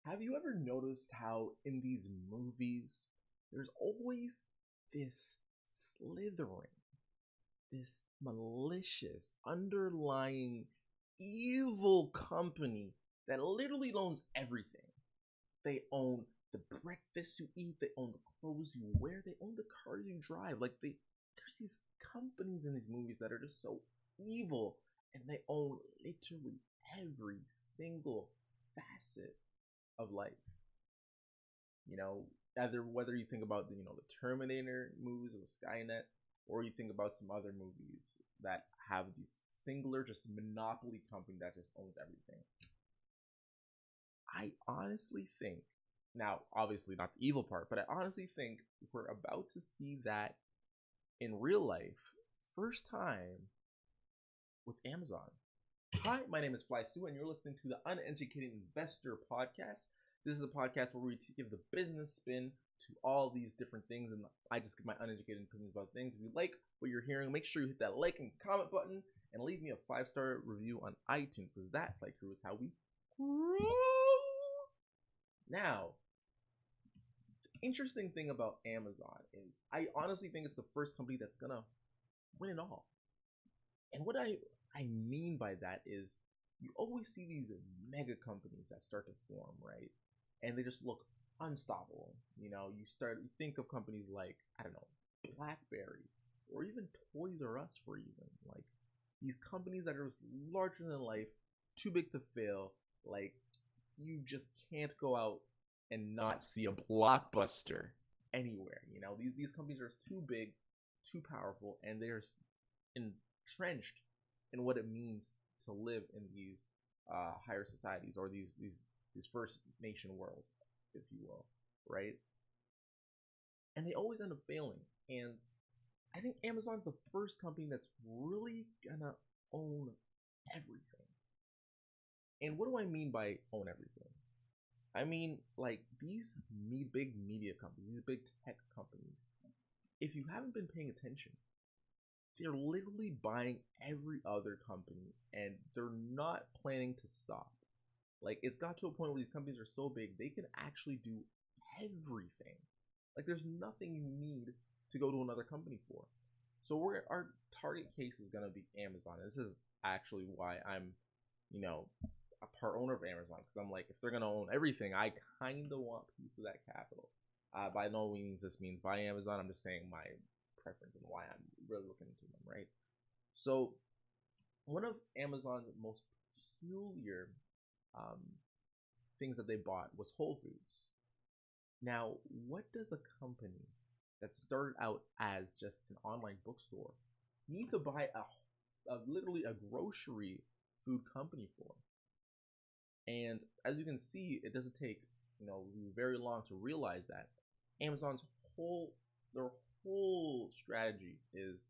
Have you ever noticed how in these movies there's always this slithering, this malicious, underlying evil company that literally owns everything? They own the breakfast you eat, they own the clothes you wear, they own the cars you drive. There's these companies in these movies that are just so evil, and they own literally every single facet of life. You know, either whether you think about the Terminator movies or the Skynet, or you think about some other movies that have these singular, just monopoly company that just owns everything. I honestly think, now obviously not the evil part, but I honestly think we're about to see that in real life, first time with Amazon. Hi, my name is Flystewie, and you're listening to the Uneducated Investor Podcast. This is a podcast where we give the business spin to all these different things, and I just give my uneducated opinions about things. If you like what you're hearing, make sure you hit that like and comment button, and leave me a 5-star review on iTunes, because that, like, is how we grow. Now, the interesting thing about Amazon is I honestly think it's the first company that's gonna win it all. And what I mean by that is you always see these mega companies that start to form, right? And they just look unstoppable. You think of companies like, I don't know, BlackBerry, or even Toys R Us, for even like these companies that are larger than life, too big to fail. Like, you just can't go out and not see a Blockbuster anywhere. These companies are too big, too powerful, and they're entrenched in what it means to live in these higher societies, or these First Nation worlds, if you will, right? And they always end up failing. And I think Amazon's the first company that's really gonna own everything. And what do I mean by own everything? I mean, like, these big media companies, these big tech companies, if you haven't been paying attention, they're literally buying every other company, and they're not planning to stop. Like, it's got to a point where these companies are so big, they can actually do everything. Like, there's nothing you need to go to another company for. So our target case is going to be Amazon. And this is actually why I'm, a part owner of Amazon, because I'm like, if they're going to own everything, I kind of want a piece of that capital. By no means this means buy Amazon. I'm just saying my preference and why I'm really looking into them, right? So one of Amazon's most peculiar things that they bought was Whole Foods. Now, what does a company that started out as just an online bookstore need to buy literally a grocery food company for? And as you can see, it doesn't take very long to realize that Amazon's their whole strategy is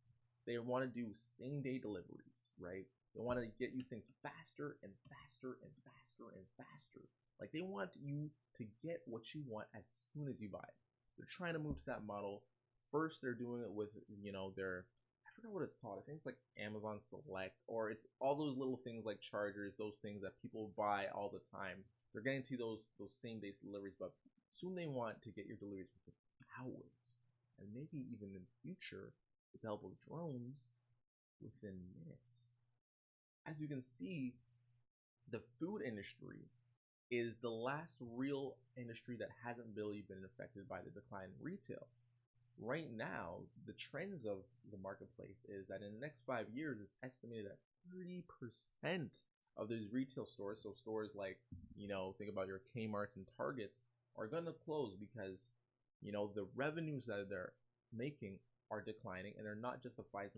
they want to do same-day deliveries, right? They want to get you things faster and faster and faster and faster. Like, they want you to get what you want as soon as you buy it. They're trying to move to that model. First, they're doing it with, their, I forgot what it's called. I think it's like Amazon Select, or it's all those little things like chargers, those things that people buy all the time. They're getting to those same-day deliveries, but soon they want to get your deliveries within hours, and maybe even in the future, with the help of drones, within minutes. As you can see, the food industry is the last real industry that hasn't really been affected by the decline in retail. Right now, the trends of the marketplace is that in the next 5 years, it's estimated that 30% of these retail stores, so stores like, think about your Kmart's and Targets, are going to close because, the revenues that they're making are declining, and they're not justifying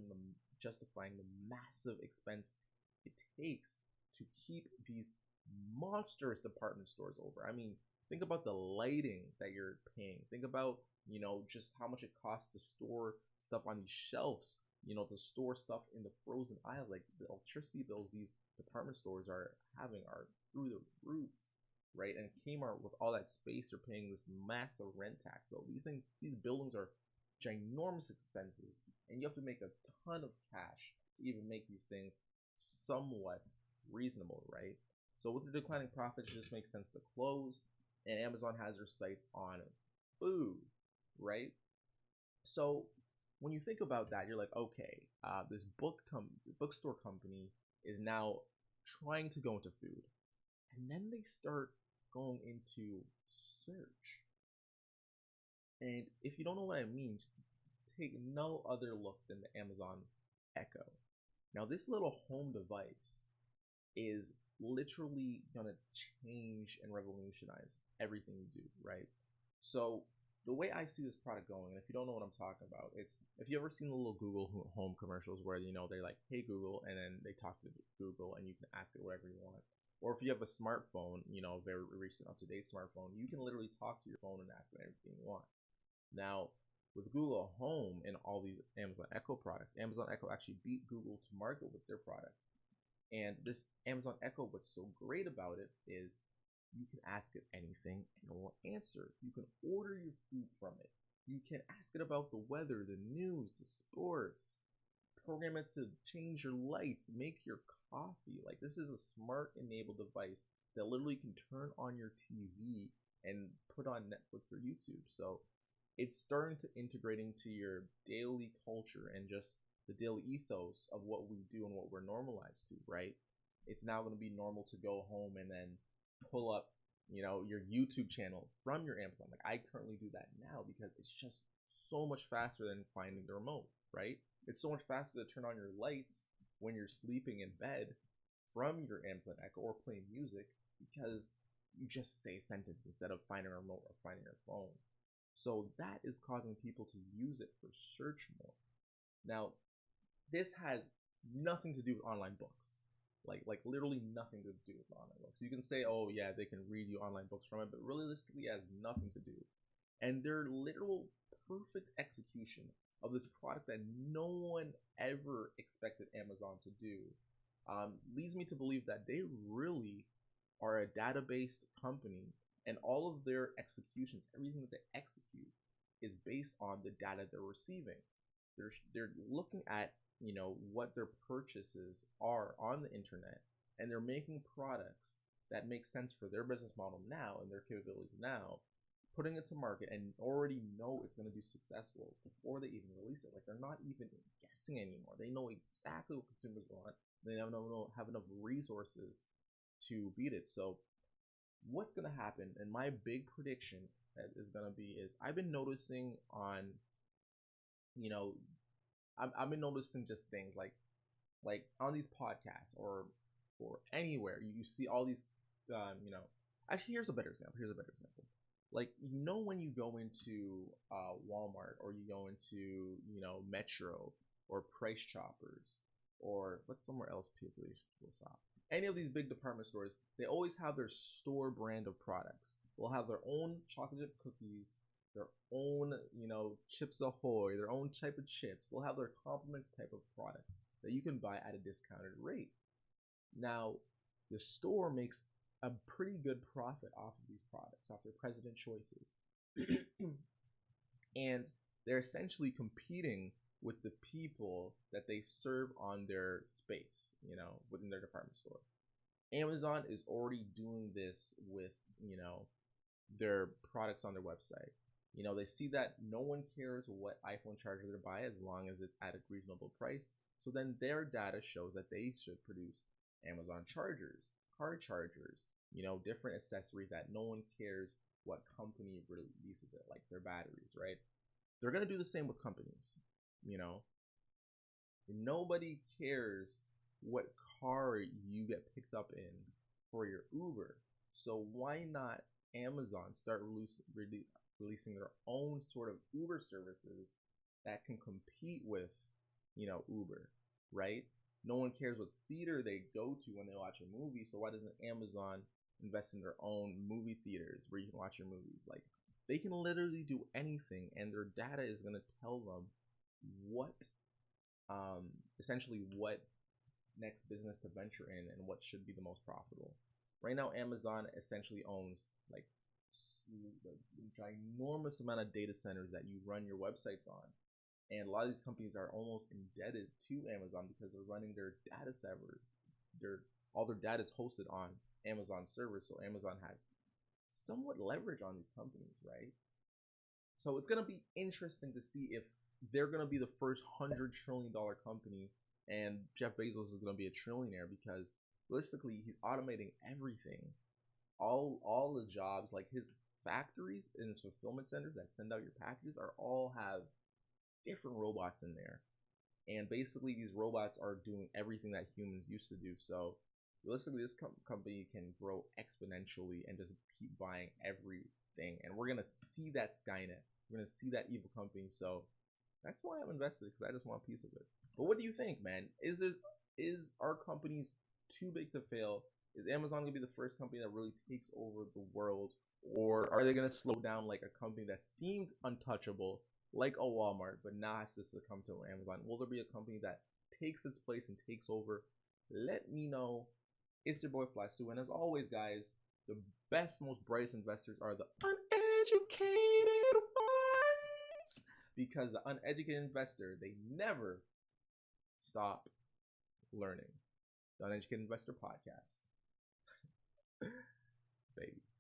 the massive expense it takes to keep these monstrous department stores over. I mean, think about the lighting that you're paying. Think about, just how much it costs to store stuff on these shelves, to store stuff in the frozen aisle. Like, the electricity bills these department stores are through the roof, right? And Kmart, with all that space, they're paying this massive rent tax. So these buildings are ginormous expenses, and you have to make a ton of cash to even make these things somewhat reasonable, right? So with the declining profits, it just makes sense to close. and Amazon has their sights on food, right? So when you think about that, you're like, okay, this bookstore company is now trying to go into food, and then they start going into search. And if you don't know what I mean, take no other look than the Amazon Echo. Now, this little home device is literally gonna change and revolutionize everything you do, right? So the way I see this product going, and if you don't know what I'm talking about, it's if you ever seen the little Google Home commercials where they're like, "Hey Google," and then they talk to Google, and you can ask it whatever you want. Or if you have a smartphone, very recent, up-to-date smartphone, you can literally talk to your phone and ask it everything you want. Now, with Google Home and all these Amazon Echo products, Amazon Echo actually beat Google to market with their product. And this Amazon Echo, what's so great about it is you can ask it anything and it will answer. You can order your food from it. You can ask it about the weather, the news, the sports, program it to change your lights, make your coffee. Like, this is a smart enabled device that literally can turn on your TV and put on Netflix or YouTube. So it's starting to integrate into your daily culture and just the daily ethos of what we do and what we're normalized to, right? It's now going to be normal to go home and then pull up, your YouTube channel from your Amazon. Like, I currently do that now because it's just so much faster than finding the remote, right? It's so much faster to turn on your lights when you're sleeping in bed from your Amazon Echo or playing music because you just say a sentence instead of finding a remote or finding your phone. So that is causing people to use it for search more. Now, this has nothing to do with online books. Like literally nothing to do with online books. You can say, oh yeah, they can read you online books from it, but realistically it has nothing to do. And their literal perfect execution of this product that no one ever expected Amazon to do leads me to believe that they really are a data-based company, and all of their executions, everything that they execute, is based on the data they're receiving. They're looking at what their purchases are on the internet, and they're making products that make sense for their business model now and their capabilities now, putting it to market and already know it's going to be successful before they even release it. Like, they're not even guessing anymore. They know exactly what consumers want. They have enough resources to beat it. So what's going to happen, and my big prediction is going to be, is I've been noticing on, I've been noticing just things like on these podcasts or anywhere you see all these, actually here's a better example. Like, when you go into Walmart, or you go into Metro or Price Choppers, or what's somewhere else people shop, any of these big department stores, they always have their store brand of products. They'll have their own chocolate chip cookies, their own, Chips Ahoy, their own type of chips. They'll have their compliments type of products that you can buy at a discounted rate. Now, the store makes a pretty good profit off of these products, off their president choices. And they're essentially competing with the people that they serve on their space, within their department store. Amazon is already doing this with, their products on their website. They see that no one cares what iPhone charger they buy as long as it's at a reasonable price. So then their data shows that they should produce Amazon chargers, car chargers, different accessories that no one cares what company releases it, like their batteries, right? They're going to do the same with companies. Nobody cares what car you get picked up in for your Uber. So why not Amazon start releasing their own sort of Uber services that can compete with, Uber, right? No one cares what theater they go to when they watch a movie. So why doesn't Amazon invest in their own movie theaters where you can watch your movies? Like, they can literally do anything, and their data is going to tell them what, essentially what next business to venture in and what should be the most profitable. Right now, Amazon essentially owns like a ginormous amount of data centers that you run your websites on. And a lot of these companies are almost indebted to Amazon because they're running their data servers. All their data is hosted on Amazon servers, so Amazon has somewhat leverage on these companies, right? So it's gonna be interesting to see if they're gonna be the first $100 trillion company, and Jeff Bezos is gonna be a trillionaire because realistically he's automating everything, all the jobs, like his factories and his fulfillment centers that send out your packages are all have different robots in there, and basically these robots are doing everything that humans used to do. So realistically, this company can grow exponentially and just keep buying everything, and we're gonna see that Skynet, we're gonna see that evil company. So that's why I'm invested, because I just want a piece of it. But what do you think, man? Is our companies too big to fail? Is Amazon gonna be the first company that really takes over the world, or are they gonna slow down like a company that seemed untouchable, like a Walmart, but now has to succumb to Amazon? Will there be a company that takes its place and takes over? Let me know. It's your boy Flystewie, and as always, guys, the best, most brightest investors are the uneducated ones, because the uneducated investor, they never stop learning. The Uneducated Investor Podcast. Baby.